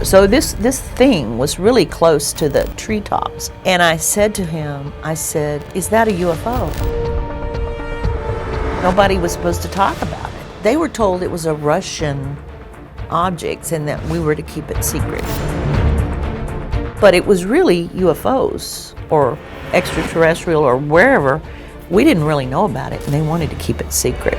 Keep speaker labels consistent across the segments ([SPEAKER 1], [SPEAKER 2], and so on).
[SPEAKER 1] So this thing was really close to the treetops. And I said to him, I said, "Is that a UFO?" Nobody was supposed to talk about it. They were told it was a Russian object and that we were to keep it secret. But it was really UFOs or extraterrestrial or wherever. We didn't really know about it and they wanted to keep it secret.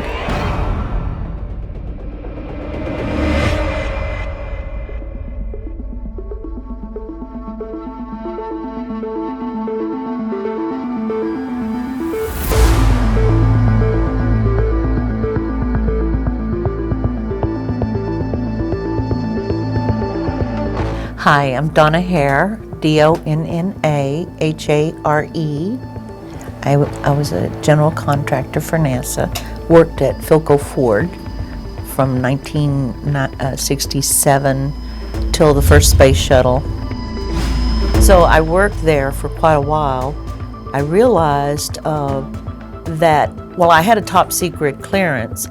[SPEAKER 1] Hi, I'm Donna Hare, D-O-N-N-A-H-A-R-E. I was a general contractor for NASA, worked at Philco Ford from 1967 till the first space shuttle. So I worked there for quite a while. I realized that, well, I had a top secret clearance,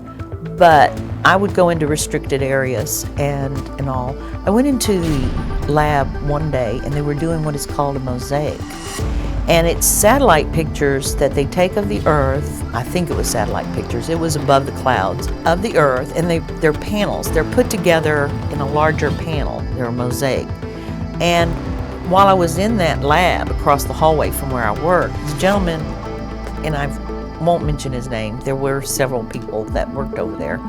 [SPEAKER 1] but I would go into restricted areas and all. I went into the lab one day and they were doing what is called a mosaic. And it's satellite pictures that they take of the Earth. I think it was satellite pictures. It was above the clouds of the Earth, and they're panels. They're put together in a larger panel. They're a mosaic. And while I was in that lab across the hallway from where I worked, this gentleman, and I won't mention his name, there were several people that worked over there,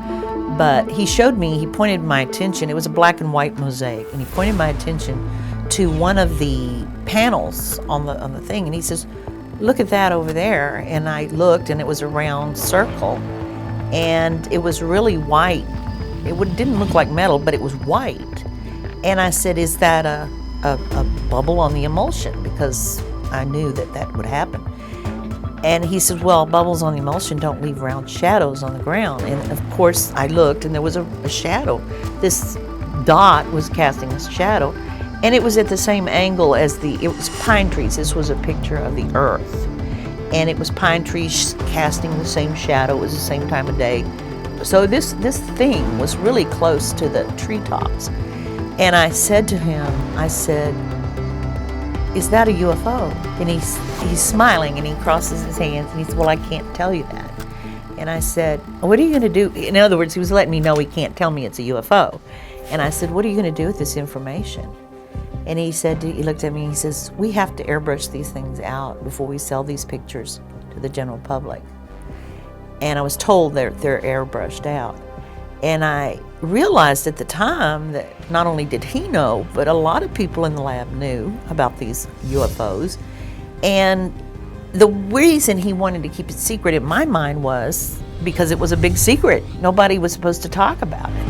[SPEAKER 1] but he showed me, he pointed my attention, it was a black and white mosaic, and he pointed my attention to one of the panels on the thing, and he says, "Look at that over there." And I looked, and it was a round circle, and it was really white. Didn't look like metal, but it was white. And I said, "Is that a bubble on the emulsion?" Because I knew that would happen. And he said, "Well, bubbles on the emulsion don't leave round shadows on the ground." And of course, I looked, and there was a shadow. This dot was casting a shadow, and it was at the same angle as it was pine trees. This was a picture of the Earth, and it was pine trees casting the same shadow. It was the same time of day. So this thing was really close to the treetops. And I said to him, I said, "Is that a UFO?" And he's smiling and he crosses his hands and he said, "Well, I can't tell you that." And I said, "What are you going to do?" In other words, he was letting me know he can't tell me it's a UFO. And I said, "What are you going to do with this information?" And he said, he looked at me and he says, "We have to airbrush these things out before we sell these pictures to the general public." And I was told they're airbrushed out. And I realized at the time that not only did he know, but a lot of people in the lab knew about these UFOs. And the reason he wanted to keep it secret in my mind was because it was a big secret. Nobody was supposed to talk about it.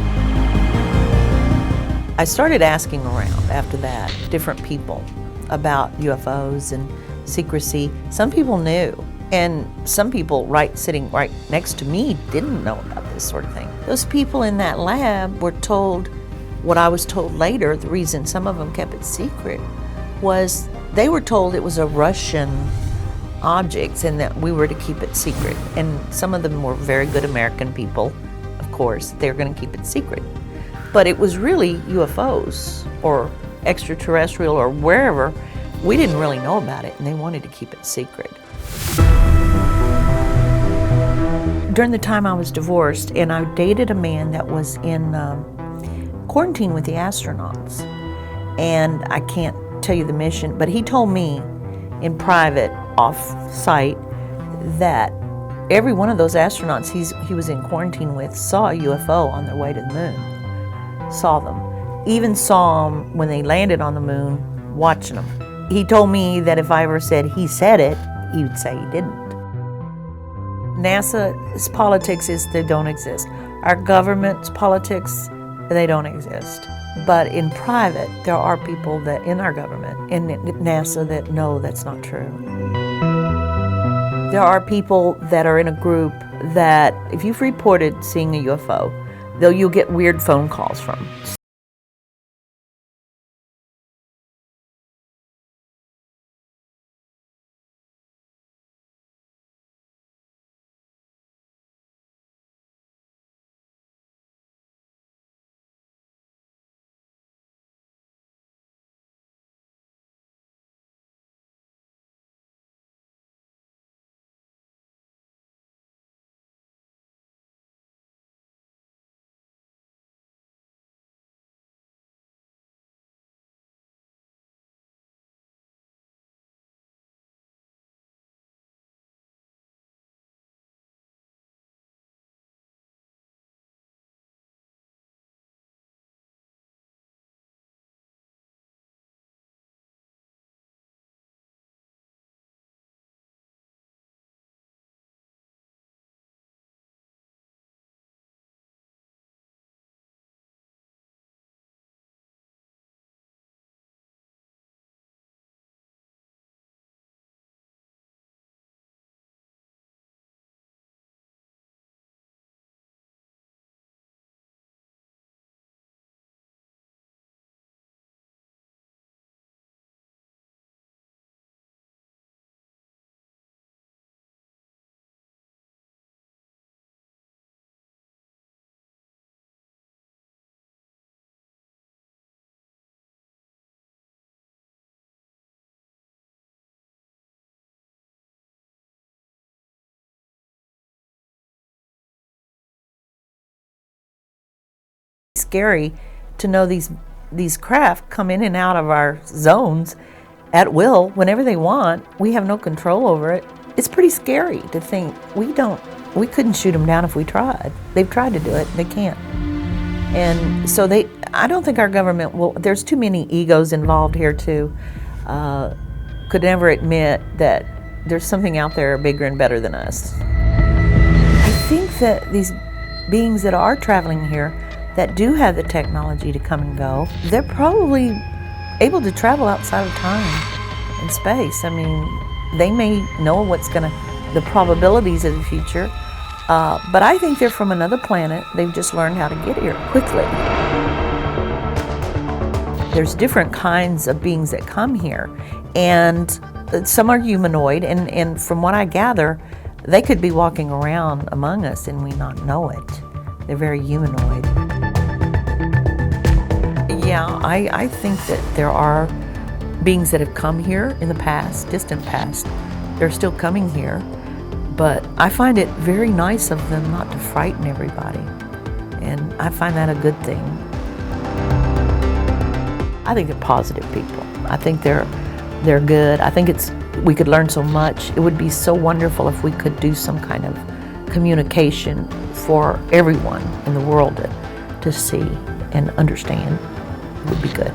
[SPEAKER 1] I started asking around after that, different people about UFOs and secrecy. Some people knew. And some people sitting right next to me didn't know about this sort of thing. Those people in that lab were told, what I was told later, the reason some of them kept it secret was they were told it was a Russian object and that we were to keep it secret. And some of them were very good American people, of course, they were going to keep it secret. But it was really UFOs or extraterrestrial or wherever. We didn't really know about it and they wanted to keep it secret. During the time I was divorced, and I dated a man that was in quarantine with the astronauts. And I can't tell you the mission, but he told me in private, off-site, that every one of those astronauts he was in quarantine with saw a UFO on their way to the moon. Saw them. Even saw them when they landed on the moon, watching them. He told me that if I ever said he said it, he would say he didn't. NASA's politics is they don't exist. Our government's politics, they don't exist. But in private, there are people that in our government, in NASA, that know that's not true. There are people that are in a group that if you've reported seeing a UFO, you'll get weird phone calls from. scary to know these craft come in and out of our zones at will whenever they want. We have no control over it. It's pretty scary to think we couldn't shoot them down if we tried. They've tried to do it, they can't. And so I don't think our government will, there's too many egos involved here too, could never admit that there's something out there bigger and better than us. I think that these beings that are traveling here, that do have the technology to come and go, they're probably able to travel outside of time and space. I mean, they may know the probabilities of the future, but I think they're from another planet. They've just learned how to get here quickly. There's different kinds of beings that come here, and some are humanoid, and from what I gather, they could be walking around among us and we not know it. They're very humanoid. Yeah, I think that there are beings that have come here in the past, distant past. They're still coming here, but I find it very nice of them not to frighten everybody, and I find that a good thing. I think they're positive people. I think they're good. I think we could learn so much. It would be so wonderful if we could do some kind of communication for everyone in the world to see and understand. It would be good.